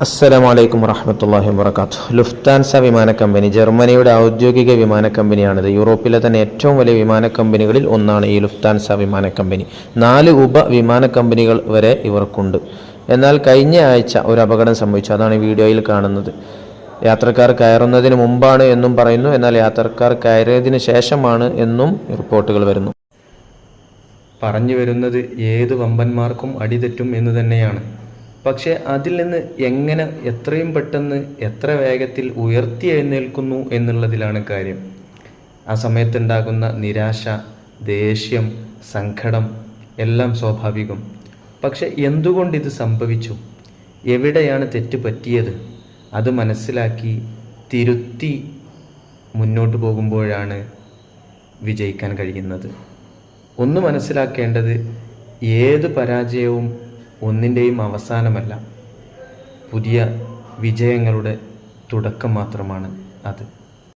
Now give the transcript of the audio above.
അസ്സലാമു അലൈക്കും വറഹ്മത്തുള്ളാഹി വബറകാതുഹു. ലുഫ്താൻസ വിമാന കമ്പനി ജർമ്മനിയുടെ ഔദ്യോഗിക വിമാന കമ്പനിയാണിത്. യൂറോപ്പിലെ തന്നെ ഏറ്റവും വലിയ വിമാന കമ്പനികളിൽ ഒന്നാണ് ഈ ലുഫ്താൻസ വിമാന കമ്പനി. 4 വിമാന കമ്പനികൾ വരെ ഇവർക്കുണ്ട്. എന്നാൽ കഴിഞ്ഞ ആഴ്ച ഒരു അപകടം സംഭവിച്ചു. അതാണ് ഈ വീഡിയോയിൽ കാണുന്നത്. യാത്രക്കാർ കയറുന്നതിന് മുമ്പാണ് എന്നും പറയുന്നു, എന്നാൽ യാത്രക്കാർ കയറിയതിനു ശേഷമാണ് എന്നും റിപ്പോർട്ടുകൾ വരുന്നു. പറഞ്ഞു വരുന്നത് ഏത് വമ്പന്മാർക്കും അടിതെറ്റും എന്ന് തന്നെയാണ്. പക്ഷേ അതിൽ നിന്ന് എങ്ങനെ എത്രയും പെട്ടെന്ന് എത്ര വേഗത്തിൽ ഉയർത്തി എഴുന്നേൽക്കുന്നു എന്നുള്ളതിലാണ് കാര്യം. ആ സമയത്തുണ്ടാകുന്ന നിരാശ, ദേഷ്യം, സങ്കടം എല്ലാം സ്വാഭാവികം. പക്ഷെ എന്തുകൊണ്ടിത് സംഭവിച്ചു, എവിടെയാണ് തെറ്റ് പറ്റിയത്, അത് മനസ്സിലാക്കി തിരുത്തി മുന്നോട്ട് പോകുമ്പോഴാണ് വിജയിക്കാൻ കഴിയുന്നത്. ഒന്ന് മനസ്സിലാക്കേണ്ടത്, ഏത് പരാജയവും ഒന്നിൻ്റെയും അവസാനമല്ല, പുതിയ വിജയങ്ങളുടെ തുടക്കം മാത്രമാണ് അത്.